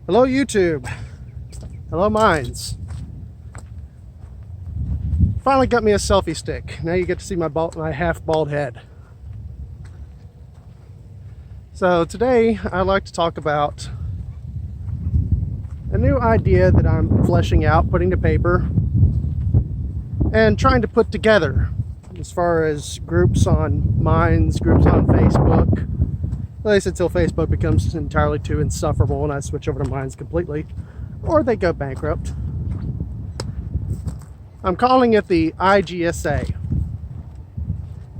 Hello YouTube. Hello Minds. Finally got me a selfie stick. Now you get to see my half bald head. So today I'd like to talk about a new idea that I'm fleshing out, putting to paper, and trying to put together as far as groups on Minds, groups on Facebook. At least until Facebook becomes entirely too insufferable and I switch over to Minds completely, or they go bankrupt. I'm calling it the IGSA,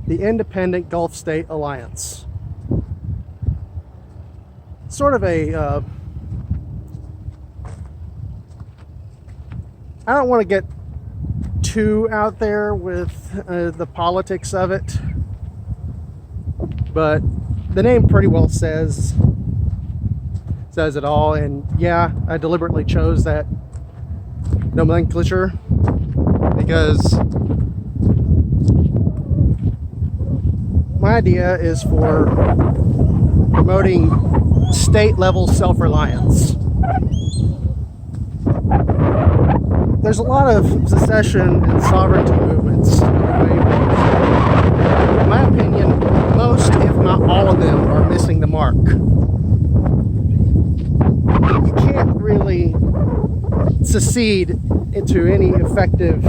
the Independent Gulf State Alliance. Sort of a, I don't want to get too out there with the politics of it, but the name pretty well says it all. And yeah, I deliberately chose that nomenclature because my idea is for promoting state-level self-reliance. There's a lot of secession and sovereignty movements. In my opinion, most, if not all of them, are missing the mark. You can't really secede into any effective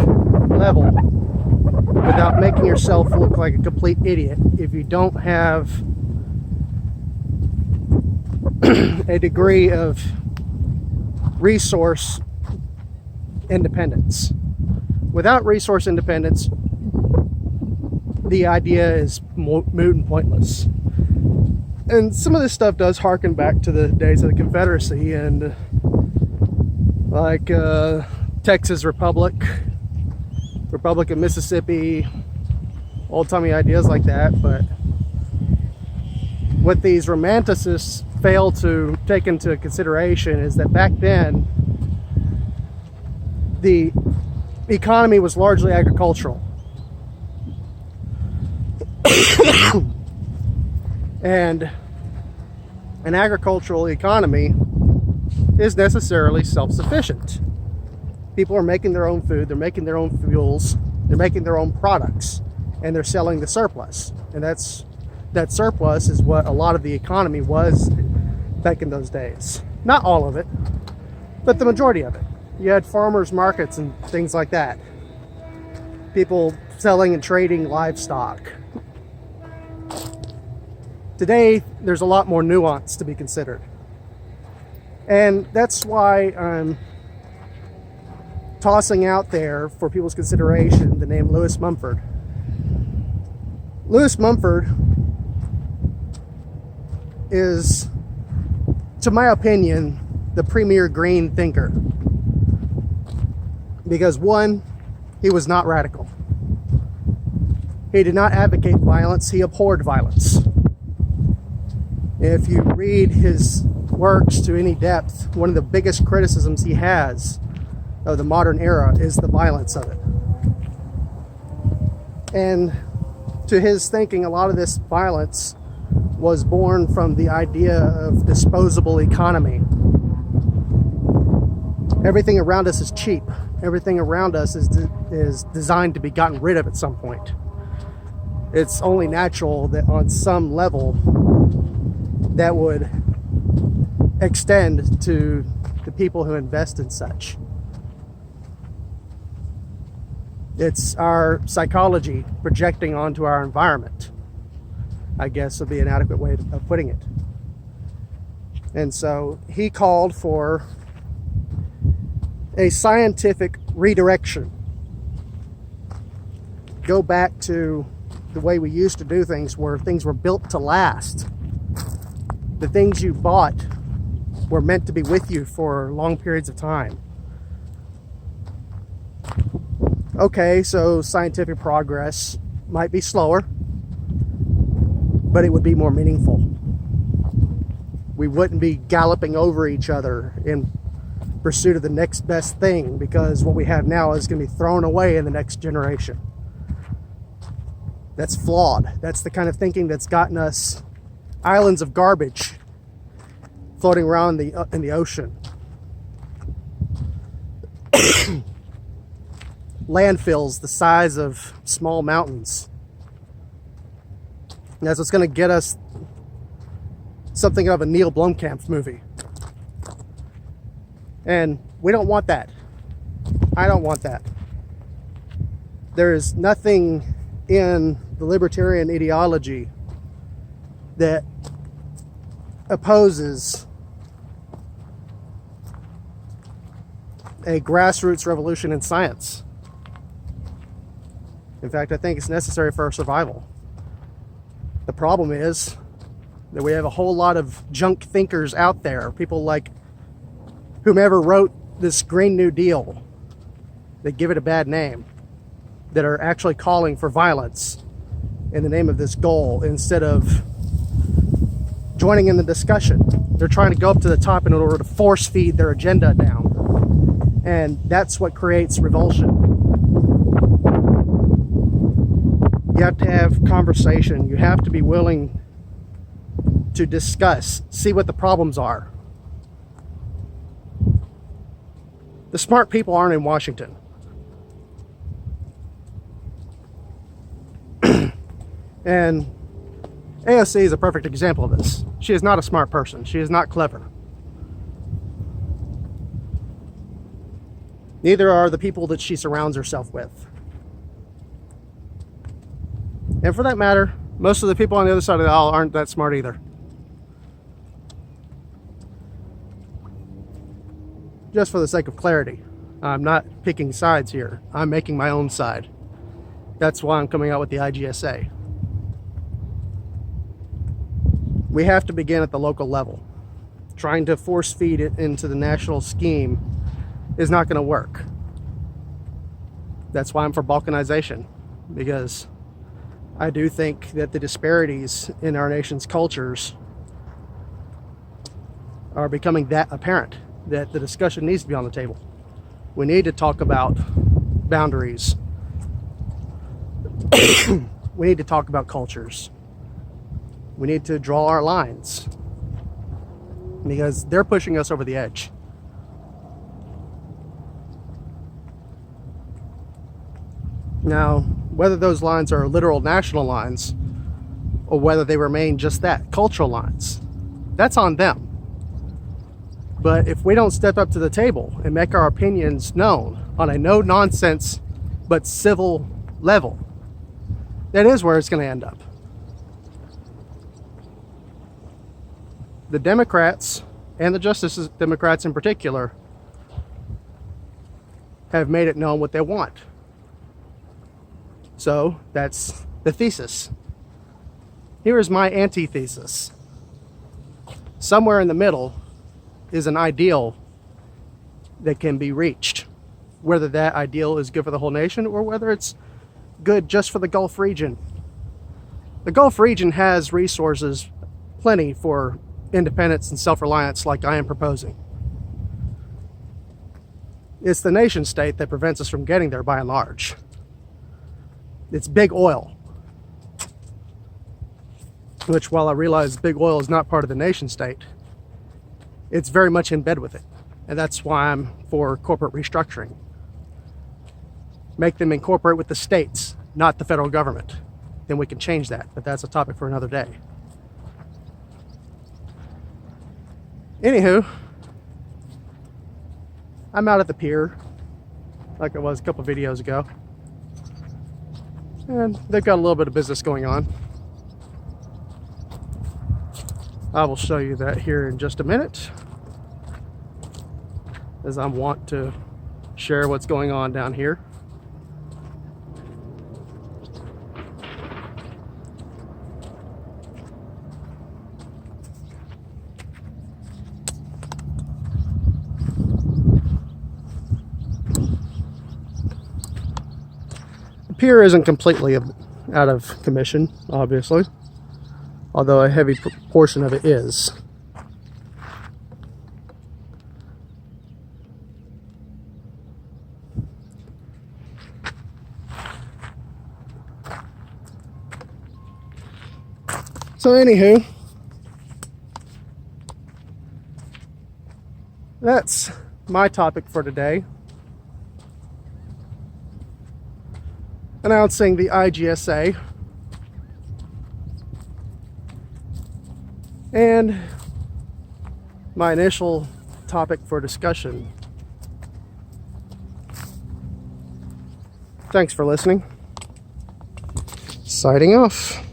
level without making yourself look like a complete idiot if you don't have a degree of resource independence. Without resource independence, the idea is moot and pointless. And some of this stuff does harken back to the days of the Confederacy and like Texas Republic of Mississippi, old-timey ideas like that. But what these romanticists fail to take into consideration is that back then the economy was largely agricultural. And an agricultural economy is necessarily self-sufficient. People are making their own food, they're making their own fuels, they're making their own products, and they're selling the surplus. And that surplus is what a lot of the economy was back in those days. Not all of it, but the majority of it. You had farmers markets and things like that. People selling and trading livestock. Today, there's a lot more nuance to be considered. And that's why I'm tossing out there for people's consideration the name Lewis Mumford. Lewis Mumford is, to my opinion, the premier green thinker. Because one, he was not radical. He did not advocate violence, he abhorred violence. If you read his works to any depth, one of the biggest criticisms he has of the modern era is the violence of it. And to his thinking, a lot of this violence was born from the idea of disposable economy. Everything around us is cheap. Everything around us is designed to be gotten rid of at some point. It's only natural that on some level that would extend to the people who invest in such. It's our psychology projecting onto our environment, I guess would be an adequate way of putting it. And so he called for a scientific redirection. Go back to the way we used to do things, where things were built to last. The things you bought were meant to be with you for long periods of time. Okay, so scientific progress might be slower, but it would be more meaningful. We wouldn't be galloping over each other in pursuit of the next best thing, because what we have now is going to be thrown away in the next generation. That's flawed. That's the kind of thinking that's gotten us islands of garbage floating around in the ocean. landfills the size of small mountains. And that's what's going to get us something of a Neil Blomkamp movie. And we don't want that. I don't want that. There is nothing in the libertarian ideology that opposes a grassroots revolution in science. In fact, I think it's necessary for our survival. The problem is that we have a whole lot of junk thinkers out there, people like whomever wrote this Green New Deal, that give it a bad name, that are actually calling for violence in the name of this goal instead of joining in the discussion. They're trying to go up to the top in order to force feed their agenda down. And that's what creates revulsion. You have to have conversation. You have to be willing to discuss, see what the problems are. The smart people aren't in Washington. And AOC is a perfect example of this. She is not a smart person. She is not clever. Neither are the people that she surrounds herself with. And for that matter, most of the people on the other side of the aisle aren't that smart either. Just for the sake of clarity, I'm not picking sides here. I'm making my own side. That's why I'm coming out with the IGSA. We have to begin at the local level. Trying to force feed it into the national scheme is not going to work. That's why I'm for balkanization, because I do think that the disparities in our nation's cultures are becoming that apparent, that the discussion needs to be on the table. We need to talk about boundaries. We need to talk about cultures. We need to draw our lines, because they're pushing us over the edge. Now, whether those lines are literal national lines or whether they remain just that, cultural lines, that's on them. But if we don't step up to the table and make our opinions known on a no-nonsense but civil level, that is where it's going to end up. The Democrats, and the Justice Democrats in particular, have made it known what they want. So that's the thesis. Here is my antithesis. Somewhere in the middle is an ideal that can be reached. Whether that ideal is good for the whole nation or whether it's good just for the Gulf region. The Gulf region has resources plenty for independence and self-reliance like I am proposing. It's the nation state that prevents us from getting there by and large. It's big oil, which, while I realize big oil is not part of the nation state, it's very much in bed with it. And that's why I'm for corporate restructuring. Make them incorporate with the states, not the federal government. Then we can change that, but that's a topic for another day. Anywho, I'm out at the pier, like I was a couple videos ago. And they've got a little bit of business going on. I will show you that here in just a minute, as I want to share what's going on down here. Pier isn't completely out of commission, obviously, although a heavy portion of it is. So anywho, that's my topic for today. announcing the IGSA. And my initial topic for discussion. Thanks for listening. Signing off.